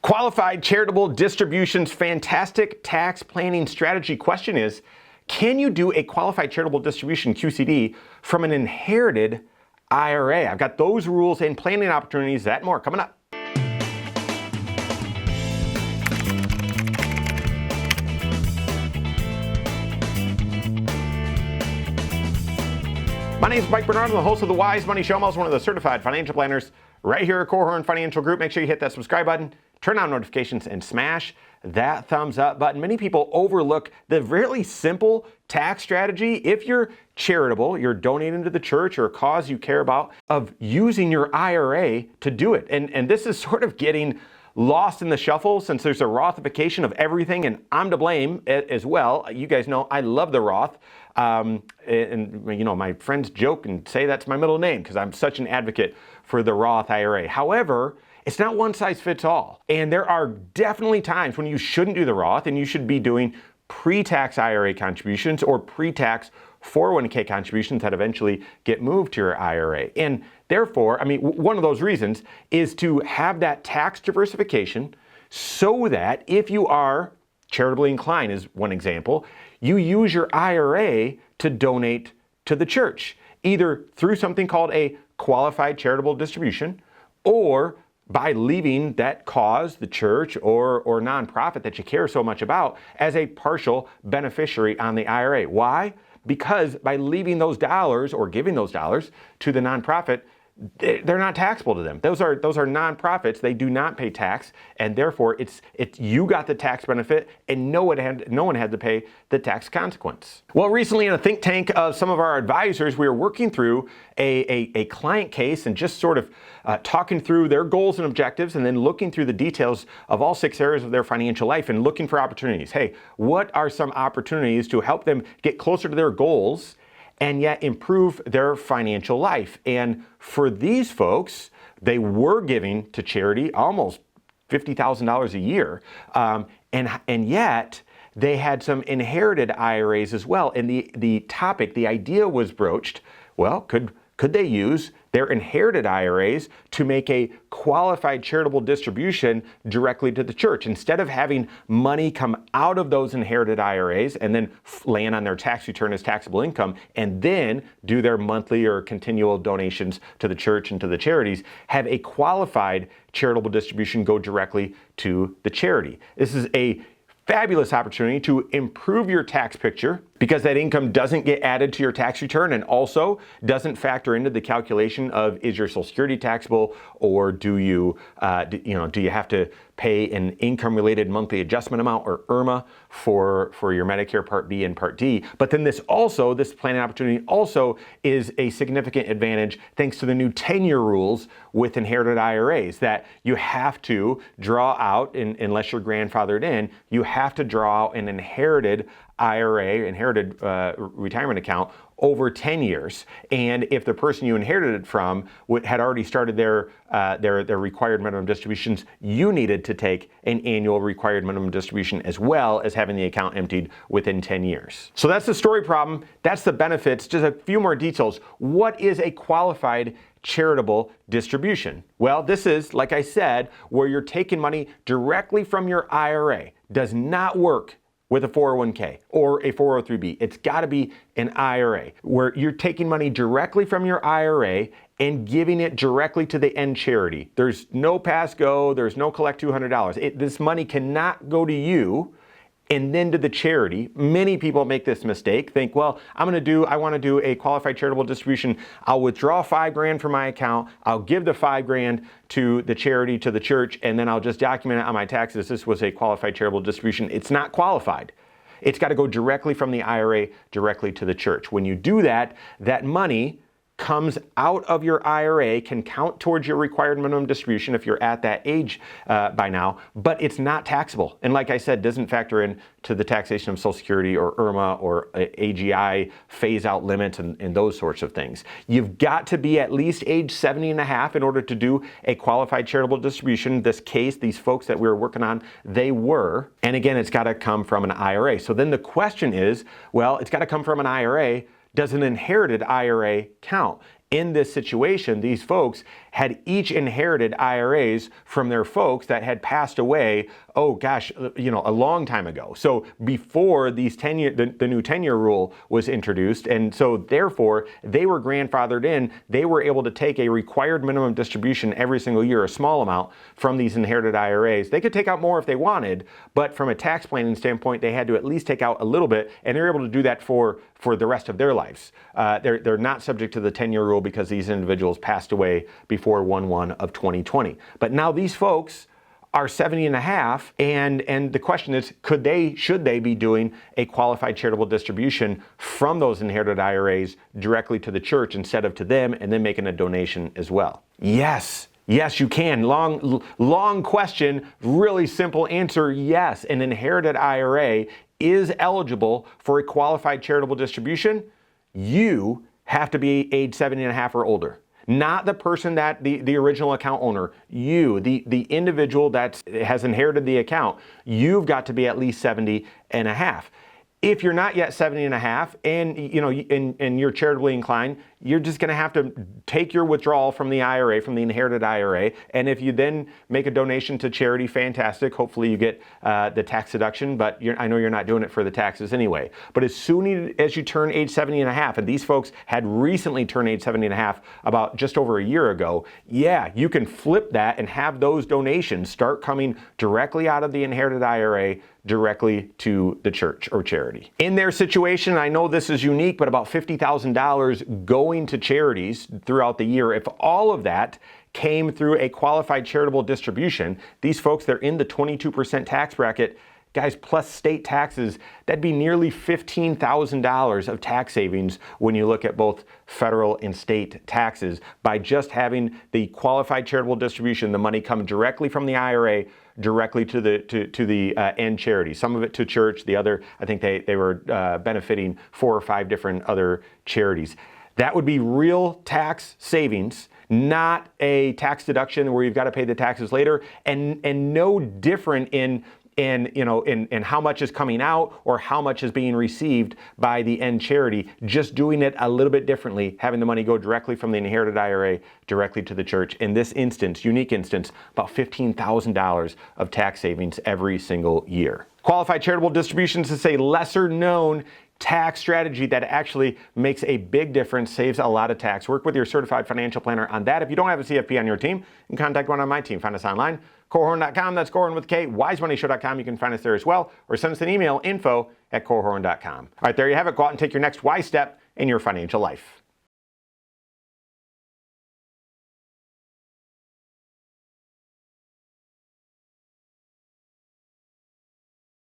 Qualified charitable distributions, fantastic tax planning strategy. Question is, can you do a qualified charitable distribution, QCD, from an inherited IRA? I've got those rules and planning opportunities, that and more coming up. My name is Mike Bernard. I'm the host of the Wise Money Show. I'm also one of the certified financial planners right here at Korhorn Financial Group. Make sure you hit that subscribe button, turn on notifications, and smash that thumbs up button. Many people overlook the really simple tax strategy. If you're charitable, you're donating to the church or a cause you care about, of using your IRA to do it. And this is sort of getting lost in the shuffle since there's a Rothification of everything, and I'm to blame as well. You guys know I love the Roth. And you know, my friends joke and say that's my middle name because I'm such an advocate for the Roth IRA. However, it's not one size fits all. And there are definitely times when you shouldn't do the Roth and you should be doing pre-tax IRA contributions or pre-tax 401k contributions that eventually get moved to your IRA. And therefore, I mean, one of those reasons is to have that tax diversification so that if you are charitably inclined, is one example, you use your IRA to donate to the church, either through something called a qualified charitable distribution or by leaving that cause, the church or nonprofit that you care so much about, as a partial beneficiary on the IRA. Why? Because by leaving those dollars or giving those dollars to the nonprofit, they're not taxable to them. Those are nonprofits. They do not pay tax, and therefore it's you got the tax benefit, and no one had to pay the tax consequence. Well, recently in a think tank of some of our advisors, we were working through a client case and just sort of talking through their goals and objectives, and then looking through the details of all 6 areas of their financial life and looking for opportunities. Hey, what are some opportunities to help them get closer to their goals and yet improve their financial life? And for these folks, they were giving to charity almost $50,000 a year, and yet they had some inherited IRAs as well. And the idea was broached, well, could they use their inherited IRAs to make a qualified charitable distribution directly to the church? Instead of having money come out of those inherited IRAs and then land on their tax return as taxable income and then do their monthly or continual donations to the church and to the charities, have a qualified charitable distribution go directly to the charity. This is a fabulous opportunity to improve your tax picture because that income doesn't get added to your tax return and also doesn't factor into the calculation of, is your Social Security taxable, or do you have to pay an income-related monthly adjustment amount, or IRMA, for your Medicare Part B and Part D. But then this planning opportunity also is a significant advantage thanks to the new 10-year rules with inherited IRAs, that you have to draw out, unless you're grandfathered in, you have to draw out an inherited IRA, inherited retirement account, over 10 years. And if the person you inherited it from had already started their required minimum distributions, you needed to take an annual required minimum distribution as well as having the account emptied within 10 years. So that's the story problem. That's the benefits. Just a few more details. What is a qualified charitable distribution? Well, this is, like I said, where you're taking money directly from your IRA. Does not work with a 401k or a 403b. It's got to be an IRA where you're taking money directly from your IRA and giving it directly to the end charity. There's no pass go, there's no collect $200. This money cannot go to you and then to the charity. Many people make this mistake, think, well, I want to do a qualified charitable distribution. I'll withdraw $5,000 from my account. I'll give the $5,000 to the charity, to the church, and then I'll just document it on my taxes. This was a qualified charitable distribution. It's not qualified. It's got to go directly from the IRA directly to the church. When you do that, that money comes out of your IRA, can count towards your required minimum distribution if you're at that age by now, but it's not taxable. And like I said, doesn't factor in to the taxation of Social Security or IRMA or AGI phase out limits and those sorts of things. You've got to be at least age 70 and a half in order to do a qualified charitable distribution. This case, these folks that we were working on, they were. And again, it's got to come from an IRA. So then the question is, well, it's got to come from an IRA. Does an inherited IRA count? In this situation, these folks had each inherited IRAs from their folks that had passed away, oh gosh, a long time ago. So before these the new 10-year rule was introduced, and so therefore they were grandfathered in. They were able to take a required minimum distribution every single year, a small amount, from these inherited IRAs. They could take out more if they wanted, but from a tax planning standpoint, they had to at least take out a little bit, and they're able to do that for the rest of their lives. They're not subject to the 10-year rule because these individuals passed away before 1/1 of 2020. But now these folks are 70 and a half, and the question is, should they be doing a qualified charitable distribution from those inherited IRAs directly to the church instead of to them, and then making a donation as well? Yes, you can. Long question, really simple answer, yes. An inherited IRA is eligible for a qualified charitable distribution. You have to be age 70 and a half or older. Not the person the original account owner, you, the individual that has inherited the account, you've got to be at least 70 and a half. If you're not yet 70 and a half and you're charitably inclined, you're just going to have to take your withdrawal from the IRA, from the inherited IRA. And if you then make a donation to charity, fantastic. Hopefully you get the tax deduction, but I know you're not doing it for the taxes anyway. But as soon as you turn age 70 and a half, and these folks had recently turned age 70 and a half about just over a year ago, yeah, you can flip that and have those donations start coming directly out of the inherited IRA directly to the church or charity. In their situation, I know this is unique, but about $50,000 going to charities throughout the year. If all of that came through a qualified charitable distribution, these folks, they're in the 22% tax bracket. Guys, plus state taxes, that'd be nearly $15,000 of tax savings when you look at both federal and state taxes by just having the qualified charitable distribution, the money come directly from the IRA directly to the end charity. Some of it to church, the other, I think they were benefiting 4 or 5 different other charities. That would be real tax savings, not a tax deduction where you've got to pay the taxes later, and no different in how much is coming out or how much is being received by the end charity, just doing it a little bit differently, having the money go directly from the inherited IRA directly to the church. In this instance, unique instance, about $15,000 of tax savings every single year. Qualified charitable distributions is a lesser known tax strategy that actually makes a big difference, saves a lot of tax. Work with your certified financial planner on that. If you don't have a CFP on your team, you can contact one on my team. Find us online, Korhorn.com. That's Korhorn with K, wisemoneyshow.com. You can find us there as well, or send us an email, info@korhorn.com. All right, there you have it. Go out and take your next wise step in your financial life.